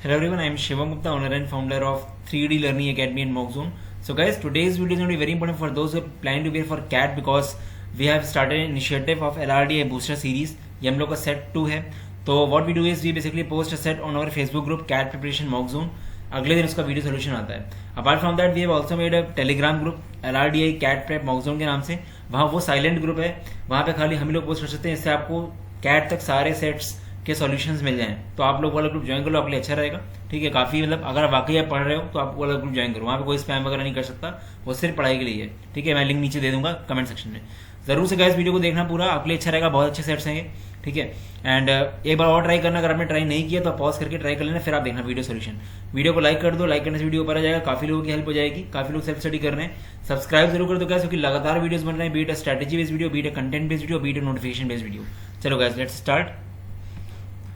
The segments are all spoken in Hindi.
Hello everyone, I am Shivam Gupta, owner and founder of 3D Learning Academy and Mockzone. So guys, today's video is going to be very important for those who are planning to be for CAT because we have started an initiative of LRDA Booster Series. ये हम लोग का सेट 2 है. तो what we do is we basically post a set on our Facebook group CAT Preparation Mockzone. अगले दिन उसका वीडियो सोल्यूशन आता है. Apart from that we have also made a Telegram group LRDA CAT Prep Mockzone के नाम से. वहाँ वो साइलेंट ग्रुप है, वहाँ पे खाली हम लोग पोस्ट कर सकते हैं. इससे आपको CAT तक सारे सेट्स के सॉल्यूशंस मिल जाएं. तो आप लोग वाला ग्रुप ज्वाइन कर लो, आपके लिए अच्छा रहेगा. ठीक है, काफी मतलब अगर आप वाकई आप पढ़ रहे हो तो आप वाला ग्रुप ज्वाइन करो. वहाँ पे कोई स्पैम वगैरह नहीं कर सकता, वो सिर्फ पढ़ाई के लिए है. ठीक है, मैं लिंक नीचे दे दूंगा कमेंट सेक्शन में. जरूर से गाइस वीडियो को देखना पूरा, आपके लिए अच्छा रहेगा. बहुत अच्छे सेट्स हैं ये. ठीक है, एंड एक बार और ट्राई करना. अगर आपने ट्राई नहीं किया तो आप पॉज करके ट्राई कर लेना, फिर आप देखना वीडियो सोल्यूशन. वीडियो को लाइक कर दो, लाइक करने से वीडियो ऊपर आ जाएगा, काफी लोगों की हेल्प हो जाएगी. काफी लोग सेल्फ स्टडी कर रहे हैं. सब्सक्राइब जरूर कर दो गाइस, क्योंकि लगातार वीडियोस बन रहे हैं. Beat strategy based video, beat content based video, beat notification based video. चलो गाइस लेट्स स्टार्ट.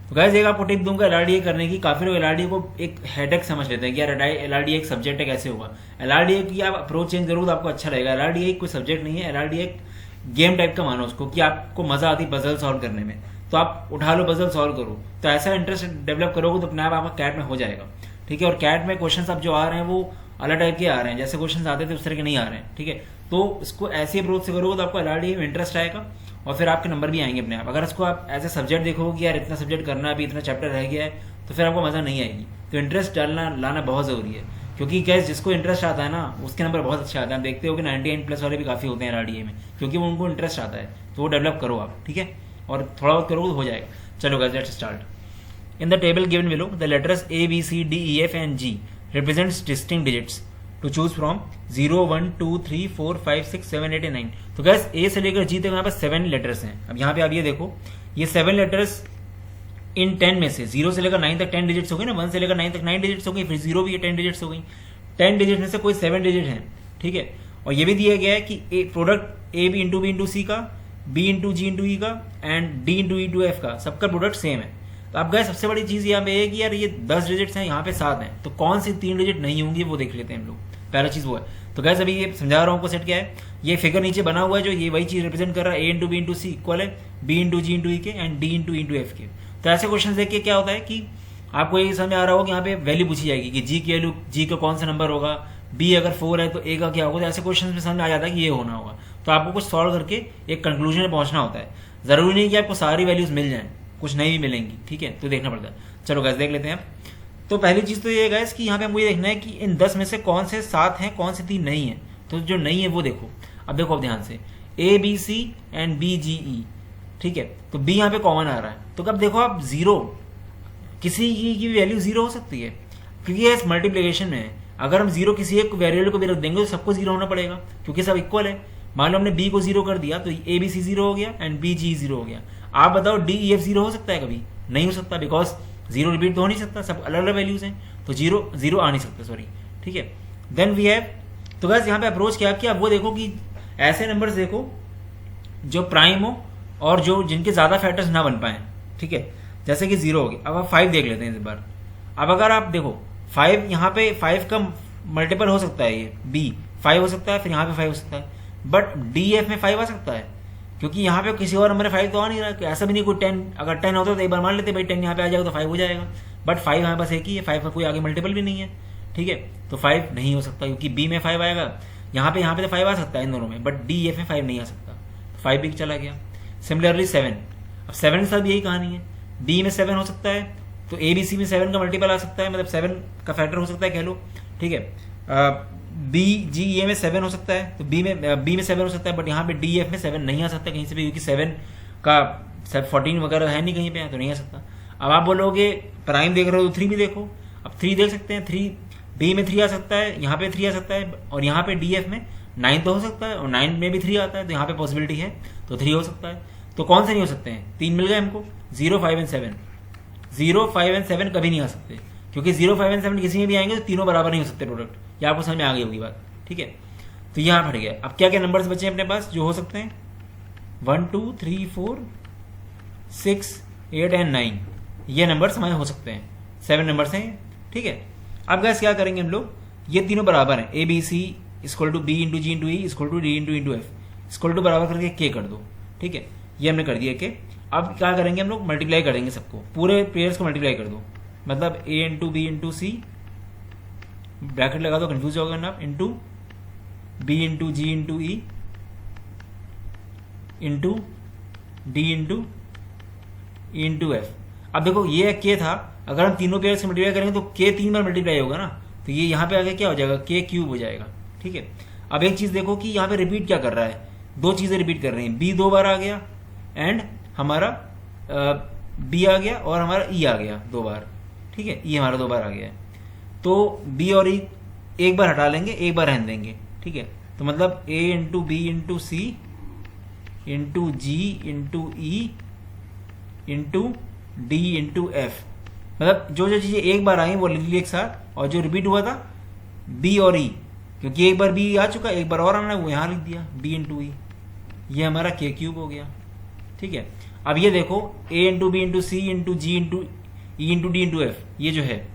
तो गाइस एक आपको टिप दूंगा LRDA करने की. काफी लोग LRDA को एक हेडेक समझ लेते हैं कि यार LRDA एक सब्जेक्ट है, कैसे होगा. LRDA की आप अप्रोच चेंज करो तो आपको अच्छा रहेगा. LRDA कोई सब्जेक्ट नहीं है, LRDA एक गेम टाइप का मानो उसको, कि आपको मजा आती है पजल सॉल्व करने में. तो आप उठा लो, पजल सॉल्व करो. तो ऐसा इंटरेस्ट डेवलप करोगे तो अपने आप आपका कैट में हो जाएगा. ठीक है, और कैट में क्वेश्चन अब जो आ रहे हैं वो अलग टाइप के आ रहे हैं. जैसे क्वेश्चन आते थे उस तरह के नहीं आ रहे हैं. ठीक है, तो इसको ऐसे अप्रोच से करोगे तो आपको LRDA में इंटरेस्ट आएगा और फिर आपके नंबर भी आएंगे अपने आप. अगर इसको आप एज ए सब्जेक्ट देखोगे कि यार इतना सब्जेक्ट करना है, अभी इतना चैप्टर रह गया है, तो फिर आपको मजा नहीं आएगी. तो इंटरेस्ट डालना लाना बहुत जरूरी है, क्योंकि गैस जिसको इंटरेस्ट आता है ना उसके नंबर बहुत अच्छे आते हैं. देखते हो कि 99+ वाले भी काफी होते हैं LRDA में, क्योंकि वो उनको इंटरेस्ट आता है. तो वो डेवलप करो आप. ठीक है, और थोड़ा बहुत करोगे तो हो जाएगा. चलो guys let's start. In the table given below, the letters A, B, C, D, E, F and G represents distinct digits to choose from 0, 1, 2, 3, 4, 5, 6, 7, 8 and 9. तो गैस A से लेकर G तक यहाँ पे 7 लेटर्स हैं. अब यहाँ पे आप ये देखो, ये 7 लेटर्स इन 10 में से 0 से लेकर 9 तक 10 डिजिट्स हो गई ना. 1 से लेकर 9 तक 9 डिजिट्स हो गई, फिर 0 भी 10 डिजिट्स हो गई. 10 डिजिट में से कोई 7 डिजिट है. ठीक है, और ये भी दिया गया है कि product A B into C का, B into G into E का and D into E into F का, सबका प्रोडक्ट सेम है. तो आप गए सबसे बड़ी चीज यहाँ पे है कि यार ये 10 डिजिट्स हैं, यहाँ पे 7 हैं, तो कौन सी 3 डिजिट नहीं होंगी वो देख लेते हैं हम लोग. पहला चीज वो है. तो गैस अभी ये समझा रहा हूँ सेट क्या है. ये फिगर नीचे बना हुआ है जो ये वही चीज रिप्रेजेंट कर रहा है. A into B into C equal है B into G into E के एंड D इंटू F के. तो ऐसे क्वेश्चन देखिए क्या होता है कि आपको ये समझ आ रहा होगा कि यहाँ पे वैल्यू पूछी जाएगी कि G की वैल्यू, G का कौन सा नंबर होगा, B अगर 4 है तो A का क्या होगा. तो ऐसे क्वेश्चन में समझ आ जाता है कि ये होना होगा. तो आपको कुछ सॉल्व करके एक कंक्लूजन में पहुंचना होता है. जरूरी नहीं कि आपको सारी वैल्यूज मिल जाए, कुछ नहीं भी मिलेंगी. ठीक है, तो देखना पड़ता है. चलो गैस देख लेते हैं. तो पहली चीज तो ये गैस कि यहाँ पे मुझे देखना है कि इन 10 में से कौन से 7 हैं, कौन से 3 नहीं है. तो जो नहीं है वो देखो. अब देखो अब ध्यान से, A B C and B G E. ठीक है, तो B यहाँ पे कॉमन आ रहा है. तो अब देखो आप 0, किसी की वैल्यू 0 हो सकती है, क्योंकि ये मल्टीप्लीकेशन में है. अगर हम 0 किसी एक वेरिएबल को भी रख देंगे तो सबको 0 होना पड़ेगा, क्योंकि सब इक्वल है. मान लो हमने B को 0 कर दिया तो A B C 0 हो गया एंड B G 0 हो गया. आप बताओ D E F 0 हो सकता है? कभी नहीं हो सकता, बिकॉज 0 रिपीट तो हो नहीं सकता, सब अलग अलग वैल्यूज हैं. तो 0 आ नहीं सकता, सॉरी. ठीक है, देन वी हैव. तो गाइस यहाँ पे अप्रोच क्या किया, वो देखो कि ऐसे नंबर्स देखो जो प्राइम हो और जो जिनके ज्यादा फैक्टर्स ना बन पाए. ठीक है, जैसे कि 0 हो गया. अब आप 5 देख लेते हैं इस बार. अब अगर आप देखो 5, यहाँ पे 5 का मल्टीपल हो सकता है, ये B 5 हो सकता है, फिर यहाँ पे 5 हो सकता है, बट DF में 5 आ सकता है, क्योंकि यहाँ पे किसी और नंबर 5 तो आ नहीं रहा. ऐसा भी नहीं कोई 10, अगर 10 होता तो एक बार मान लेते भाई 10 यहाँ पे आ जाएगा तो 5 हो जाएगा, बट 5 यहाँ पास एक ही है, 5 का कोई आगे मल्टीपल भी नहीं है. ठीक है, तो 5 नहीं हो सकता, क्योंकि B में 5 आएगा, यहाँ पे तो 5 आ सकता है इन दोनों में, बट DF में 5 नहीं आ सकता. 5 भी चला गया. सिमिलरली 7. अब 7 के साथ भी यही कहानी है. B में 7 हो सकता है, तो ABC में 7 का मल्टीपल आ सकता है, मतलब 7 का फैक्टर हो सकता है कह लो. ठीक है, B G E में 7 हो सकता है, तो B में 7 हो सकता है, बट यहाँ पे DF में 7 नहीं आ सकता कहीं से भी, क्योंकि 7 का 14 वगैरह है नहीं कहीं पे, तो नहीं आ सकता. अब आप बोलोगे प्राइम देख रहे हो तो 3 भी देखो. अब 3 देख सकते हैं. 3 B में 3 आ सकता है, यहाँ पे 3 आ सकता है, और यहाँ पे DF में 9 तो हो सकता है, और 9 में भी 3 आता है, तो यहाँ पे पॉसिबिलिटी है, तो 3 हो सकता है. तो कौन से नहीं हो सकते हैं? 3 मिल गए हमको. 0, 5 एंड 7. 0, 5 एंड 7 कभी नहीं आ सकते, क्योंकि 0, 5 एंड 7 किसी में भी आएंगे तो तीनों बराबर नहीं हो सकते प्रोडक्ट. ये आपको समझ में आ गई होगी बात. ठीक है, तो यहाँ फट गया. अब क्या क्या नंबर्स बचे हैं अपने पास जो हो सकते हैं? 1, 2, 3, 4, 6, 8 एंड 9. ये नंबर्स हमारे हो सकते हैं. 7 नंबर्स हैं. ठीक है, अब गैस क्या करेंगे हम लोग, ये तीनों बराबर हैं. A B C equal to B into G into E equal to D into F equal to बराबर करके K कर दो. ठीक है, ये हमने कर दिया K. अब क्या करेंगे हम लोग, मल्टीप्लाई करेंगे सबको, पूरे पेयर्स को मल्टीप्लाई कर दो. मतलब A into B into C, bracket लगा दो कंफ्यूज होगा ना आप, into B into G into E into D into E into F. अब देखो ये के था, अगर हम तीनों पेयर से मल्टीप्लाई करेंगे तो के 3 बार मल्टीप्लाई होगा ना, तो ये यहाँ पे आगे क्या हो जाएगा, के क्यूब हो जाएगा। ठीक है, अब एक चीज देखो कि यहाँ पे रिपीट क्या कर रहा है, दो चीजें रिपीट कर रही हैं, बी 2 बार आ गया एंड हमारा बी आ गया और हमारा ई आ गया 2 बार। ठीक है, ई हमारा 2 बार आ गया है, तो बी और ई एक बार हटा लेंगे, एक बार रहने देंगे। ठीक है, तो मतलब A into B into C into G into E into D into F, मतलब जो जो चीजें एक बार आई वो लिख ली एक साथ, और जो रिपीट हुआ था बी और ई, क्योंकि एक बार बी आ चुका, एक बार और आना है, वो यहां लिख दिया बी इंटू ई, ये हमारा के क्यूब हो गया। ठीक है, अब ये देखो A into B into C into G into E into D into F, ये जो है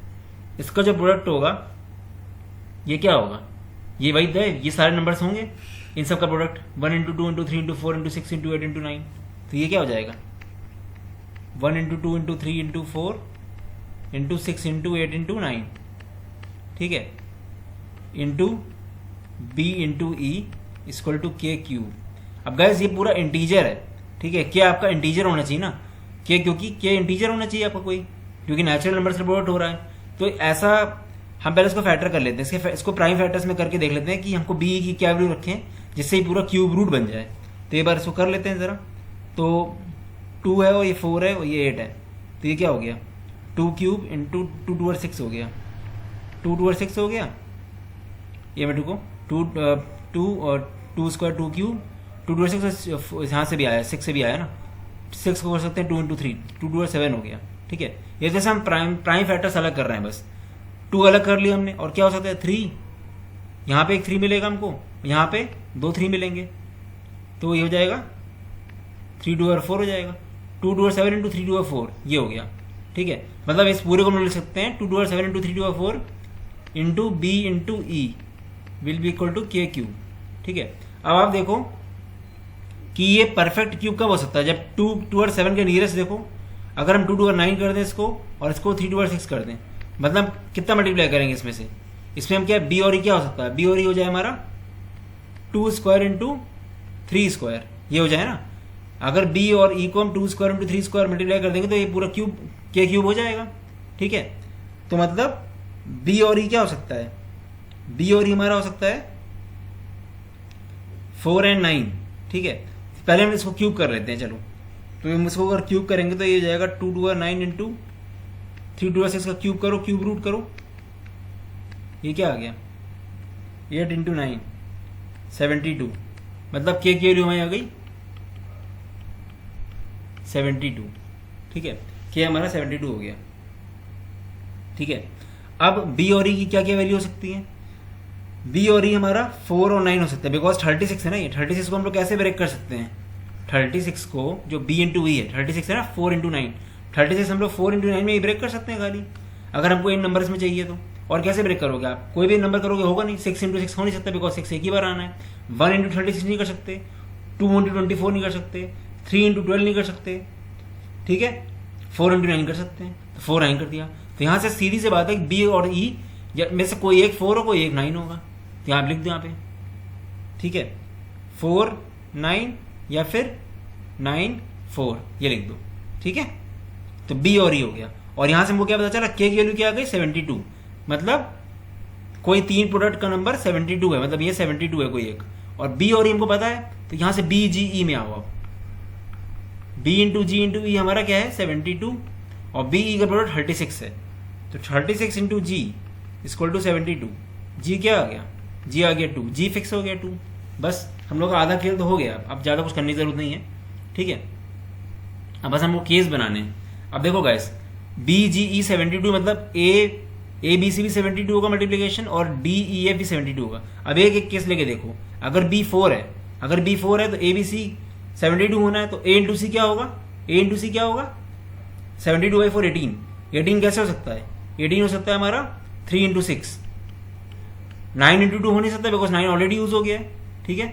इसका जो प्रोडक्ट होगा ये क्या होगा, ये वही है, ये सारे नंबर्स होंगे, इन सब का product 1 into 2 into 3 into 4 into 6 into 8 into 9, तो ये क्या हो जाएगा 1 into 2 into 3 into 4 into 6 into 8 into 9। ठीक है, into B into E equal to K cube. अब गाइस ये पूरा इंटीजर है। ठीक है, क्या आपका इंटीजर होना चाहिए ना, के, क्योंकि के इंटीजर होना चाहिए आपका कोई, क्योंकि नेचुरल नंबर से प्रोडक्ट हो रहा है। तो ऐसा हम पहले इसको फैक्टर कर लेते हैं, इसको प्राइम फैक्टर्स में करके देख लेते हैं कि हमको बी की क्या वैल्यू रखें जिससे ही पूरा क्यूब रूट बन जाए। तो एक बार इसको कर लेते हैं जरा, तो 2 है और ये 4 है और ये 8 है, तो ये क्या हो गया 2 क्यूब इंटू 2 2 और 6 हो गया, 2 2 और 6 हो गया, ये मैं को 2 और 2 स्क्वायर 2 क्यूब 2 2 और 6 यहाँ से भी आया, 6 से भी आया ना, 6 को कर सकते हैं 2 इंटू 3 2 2 और 7 हो गया। ठीक है, ये जैसे हम प्राइम फैक्टर्स अलग कर रहे हैं, बस 2 अलग कर लिया हमने, और क्या हो सकता है 3, यहाँ पे एक 3 मिलेगा हमको, यहाँ पे 2 3 मिलेंगे, तो ये हो जाएगा 3 2 और 4 हो जाएगा, 2 2 और 7 इंटू 3 2 और 4 ये हो गया। ठीक है, मतलब इस पूरे को हम लिख सकते हैं 2 2 और 7 इंटू 3 2 और 4 into B into E will be equal to K cube. ठीक है, अब आप देखो कि ये परफेक्ट क्यूब कब हो सकता है, जब 2 2 और 7 के नियरेस्ट देखो, अगर हम 2 2 और 9 कर दें इसको, और इसको 3 2 और 6 कर दें, मतलब कितना मल्टीप्लाई करेंगे इसमें से, इसमें हम क्या बी और ई क्या हो सकता है, बी और ई हो जाए हमारा 2 स्क्वायर इंटू 3 स्क्वायर, ये हो जाए ना। अगर बी और ई को हम 2 स्क्वायर इंटू 3 स्क्वायर मल्टीप्लाई कर देंगे तो ये पूरा क्यूब के क्यूब हो जाएगा। ठीक है, तो मतलब बी और ई क्या हो सकता है, बी और ई हमारा हो सकता है 4 और 9। ठीक है, पहले हम इसको क्यूब कर लेते हैं, चलो, तो हम इसको अगर क्यूब करेंगे तो ये हो जाएगा 2 2 और 9 इंटू 3 2 और 6 का क्यूब करो, क्यूब रूट करो, ये क्या आ गया 8 इंटू 9 72, मतलब के की वैल्यू हमारी आ गई 72। ठीक है, के हमारा 72 हो गया। ठीक है, अब बी और ई की क्या क्या वैल्यू हो सकती है, बी और ई हमारा 4 और 9 हो सकता है, बिकॉज 36 है ना, ये 36 को हम लोग कैसे ब्रेक कर सकते हैं, 36 को जो बी इंटू ई है 36 है ना, 4 इंटू 9, 36 हम लोग 4 इंटू 9 में ही ब्रेक कर सकते हैं खाली, अगर हमको इन नंबर्स में चाहिए तो। और कैसे ब्रेक करोगे आप, कोई भी नंबर करोगे होगा नहीं, 6 इंटू 6 हो नहीं सकता, बिकॉज 6 एक ही बार आना है, 1 इंटू 36 नहीं कर सकते, 2 इंटू 24 नहीं कर सकते, 3 इंटू 12 नहीं कर सकते। ठीक है, 4 इंटू 9 कर सकते हैं, तो 4 9 कर दिया, तो यहाँ से सीधी सी बात है बी और ई में से कोई एक 4 हो कोई एक 9 होगा, तो यहाँ लिख दो यहाँ पे। ठीक है, 4 9 या फिर 9 4 ये लिख दो। ठीक है, तो बी और ई हो गया, और यहां से हमको क्या पता चला, के की वैल्यू क्या आ गई 72, मतलब कोई 3 प्रोडक्ट का नंबर 72 है, मतलब ये 72 है कोई एक, और बी और ई हमको पता है, तो यहां से बी जी ई में आओ, बी इंटू जी इंटू ई हमारा क्या है 72, और बी ई का प्रोडक्ट 36 है, तो 36 इंटू जी इक्वल टू 72, जी क्या आ गया, जी आ गया 2, जी फिक्स हो गया 2, बस हम लोग का आधा खेल तो हो गया, अब ज्यादा कुछ करने की जरूरत नहीं है। ठीक है, अब बस हमको केस बनाने हैं। अब देखो गाइस, बी जी ई 72 मतलब ए बी सी भी 72 होगा मल्टीप्लीकेशन, और डी ई एफ भी 72 होगा। अब एक एक केस लेके देखो, अगर बी 4 है, अगर बी 4 है तो ए बी सी 72 होना है, तो ए इंटू सी क्या होगा, ए इंटू सी क्या होगा 72 बाई 4 18, 18 कैसे हो सकता है, 18 हो सकता है हमारा 3 इंटू 6, 9 इंटू 2 हो नहीं सकता, बिकॉज 9 ऑलरेडी यूज हो गया है। ठीक है,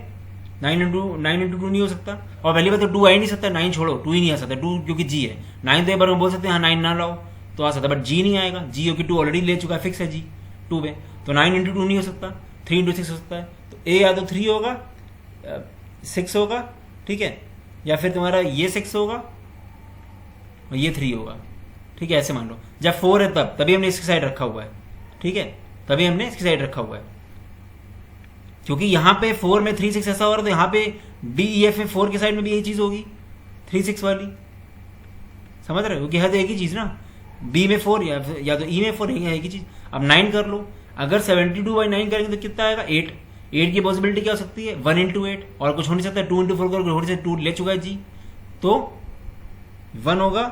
9 इंटू 2 नहीं हो सकता, और पहली बात तो 2 आ ही नहीं सकता, 9 छोड़ो 2 ही नहीं आ सकता, 2 क्योंकि जी है, 9 तो एक बार में बोल सकते हैं हाँ 9 ना लाओ, तो आ सकता है, बट जी नहीं आएगा, जी क्योंकि 2 ऑलरेडी ले चुका है, फिक्स है जी 2 पे, तो 9 इंटू 2 नहीं हो सकता, 3 इंटू 6 हो सकता है। तो ए या तो 3 होगा, 6 होगा, ठीक है, या फिर तुम्हारा ये 6 होगा और ये 3 होगा, ठीक है, ऐसे मान लो। जब 4 है तभी हमने इसकी साइड रखा हुआ है, ठीक है, तभी हमने इसकी साइड रखा हुआ है, क्योंकि यहाँ पे 4 में 3 6 ऐसा हो रहा है, तो यहाँ पे डी ई एफ में 4 की साइड में भी यही चीज होगी, 3 6 वाली, समझ रहे हो, क्योंकि है तो एक ही चीज ना, बी में 4 या तो ई में 4 है एक ही चीज। अब 9 कर लो, अगर 72/9 करेंगे तो कितना आएगा, 8। 8 की पॉसिबिलिटी क्या हो सकती है, 1 इंटू 8, और कुछ हो नहीं सकता, 2 इंटू 4 करोगे, हो सकता 2 ले चुका है जी, तो 1 होगा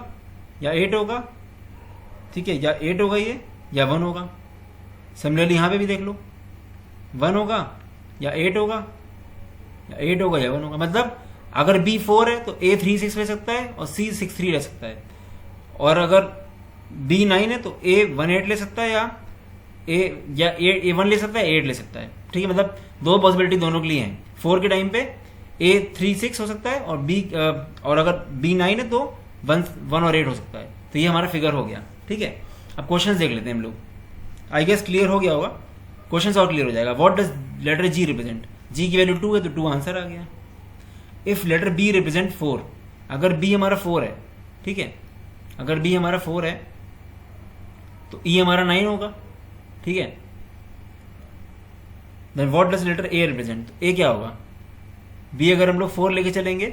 या 8 होगा, ठीक है, या 8 होगा ये या 1 होगा। सिमिलरली यहाँ पे भी देख लो, 1 होगा या 8 होगा, या 8 होगा या 1 होगा। मतलब अगर बी 4 है तो ए 3 6 ले सकता है और सी 6 3 ले सकता है, और अगर बी 9 है तो ए 1 8 ले सकता है, या ए 1 ले सकता है, 8 ले सकता है, ठीक है। मतलब 2 पॉसिबिलिटी दोनों के लिए हैं। 4 के टाइम पे ए 3 6 हो सकता है, और अगर बी 9 है तो 1 और 8 हो सकता है। तो ये हमारा फिगर हो गया, ठीक है। अब क्वेश्चन देख लेते हैं हम लोग, आई गेस क्लियर हो गया होगा, क्वेश्चन और क्लियर हो जाएगा। What does letter G represent, G की वैल्यू 2 है तो 2 आंसर आ गया। इफ लेटर बी रिप्रेजेंट 4, अगर बी हमारा 4 है, ठीक है, अगर बी हमारा 4 है तो ई हमारा 9 होगा, ठीक है। Then what does letter A represent, तो ए क्या होगा, बी अगर हम लोग 4 लेके चलेंगे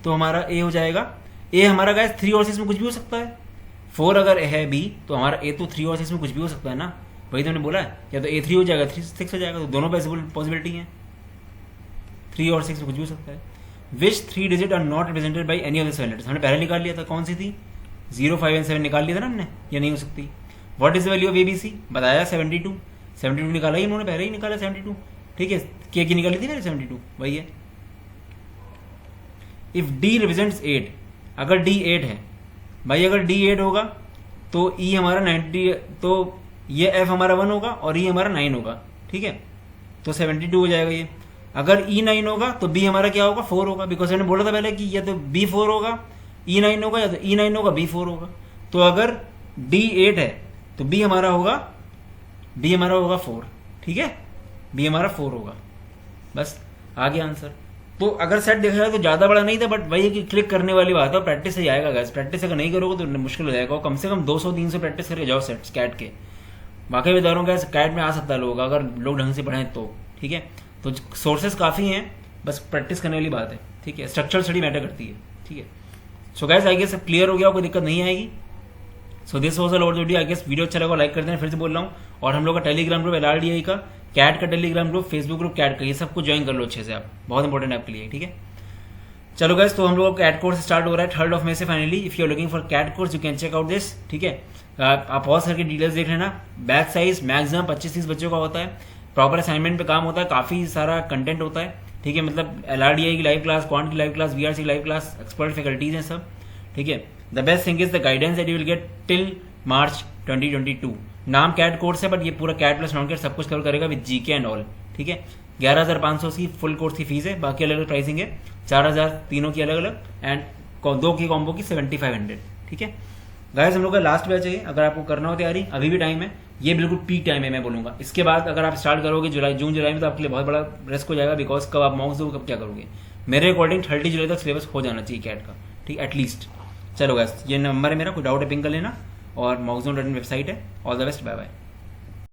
तो हमारा ए हो जाएगा, ए हमारा गाइस 3 और 6 में कुछ भी हो सकता है। 4 अगर है बी तो हमारा ए तो 3 और 6 में कुछ भी हो सकता है ना, वही तो हमने बोला है, या तो ए 3 हो जाएगा 3 6 हो जाएगा, तो दोनों पॉसिबिलिटी है, 3 और 6 में कुछ भी हो सकता है। Which 3 digit are not represented by any of the 7 letters, हमने पहले निकाल लिया था, कौन सी थी, 0 5 एंड 7 निकाल लिया था ना हमने, ये नहीं हो सकती। What is the value of ABC, बताया 72 निकाला ही उन्होंने, पहले ही निकाला 72, ठीक है, के की निकाली थी मैंने 72, वही है। इफ डी रिप्रेजेंट्स 8, अगर डी 8 है भाई, अगर डी 8 होगा तो ई हमारा 90, तो ये एफ हमारा 1 होगा और ई हमारा 9 होगा, ठीक है, तो 72 हो जाएगा ये। अगर ई 9 होगा तो बी हमारा क्या होगा, 4 होगा, बिकॉज हमने बोला था पहले कि या तो बी 4 होगा, ई 9 होगा, या तो ई 9 होगा, बी 4 होगा। तो अगर डी 8 है तो बी हमारा होगा 4, ठीक है, बी हमारा 4 होगा, बस आ गया आंसर। तो अगर सेट देखा जाए तो ज्यादा बड़ा नहीं था, बट वही है कि क्लिक करने वाली बात है, प्रैक्टिस से आएगा गाइस, प्रैक्टिस अगर नहीं करोगे तो मुश्किल हो जाएगा, कम से कम 200-300 प्रैक्टिस करके जाओ सेट्स कैट के। वाकई बता रहा हूँ गाइस, कैट में आ सकता है लोग, अगर लोग ढंग से पढ़ें तो, ठीक है। तो सोर्सेस काफी हैं, बस प्रैक्टिस करने वाली बात है, ठीक है, स्ट्रक्चर स्टडी मैटर करती है, ठीक है। सो गाइस आई गेस सब क्लियर हो गया, कोई दिक्कत नहीं आएगी। So this was all about video, I guess video अच्छा लगा लाइक कर देना, फिर से बोल रहा हूँ। और हम लोग का टेलीग्राम ग्रुप LRDI का, कैट का Telegram group, Facebook group CAT का, ये सब कुछ ज्वाइन कर लो अच्छे से आप, बहुत इंपॉर्टेंट है आपके लिए, ठीक है। चलो गाइस, तो हम लोग का कैट कोर्स स्टार्ट हो रहा है 3rd of May से finally. If you are looking for CAT course you can check out this, ठीक है। आप पॉज करके डिटेल्स देख लेना। बैच साइज मैक्सिमम 25-30 बच्चों का होता है, प्रॉपर असाइनमेंट पे काम होता है, काफी सारा कंटेंट होता है, ठीक है। मतलब LRDI की लाइव क्लास, क्वांट की लाइव क्लास, VRC की लाइव क्लास, एक्सपर्ट फैकल्टीज हैं सब, ठीक है। The best thing is the guidance that you will get till March 2022। नाम कैट कोर्स है, बट ये पूरा कैट प्लस नॉन कैट सब कुछ कवर करेगा विद GK एंड ऑल, ठीक है। 11,500 की फुल कोर्स की फीस है, बाकी अलग अलग प्राइसिंग है, 4,000 तीनों की अलग अलग, एंड 2 की कॉम्बो की 7,500, ठीक है। गाइस हम लोग का लास्ट बैच है, अगर आपको करना हो तैयारी अभी भी टाइम है, ये बिल्कुल पीक टाइम है मैं बोलूंगा। इसके बाद अगर आप स्टार्ट करोगे जून जुलाई में तो आपके लिए बहुत बड़ा रिस्क हो जाएगा, बिकॉज कब आप मॉक्स दो, कब क्या करोगे। मेरे अकॉर्डिंग 30 जुलाई तक सिलेबस हो जाना चाहिए कैट का, ठीक, एटलीस्ट। चलो गाइस, ये नंबर है मेरा, कोई डाउट है पिंग कर लेना, और मॉक्स वेबसाइट है। All the best, bye bye.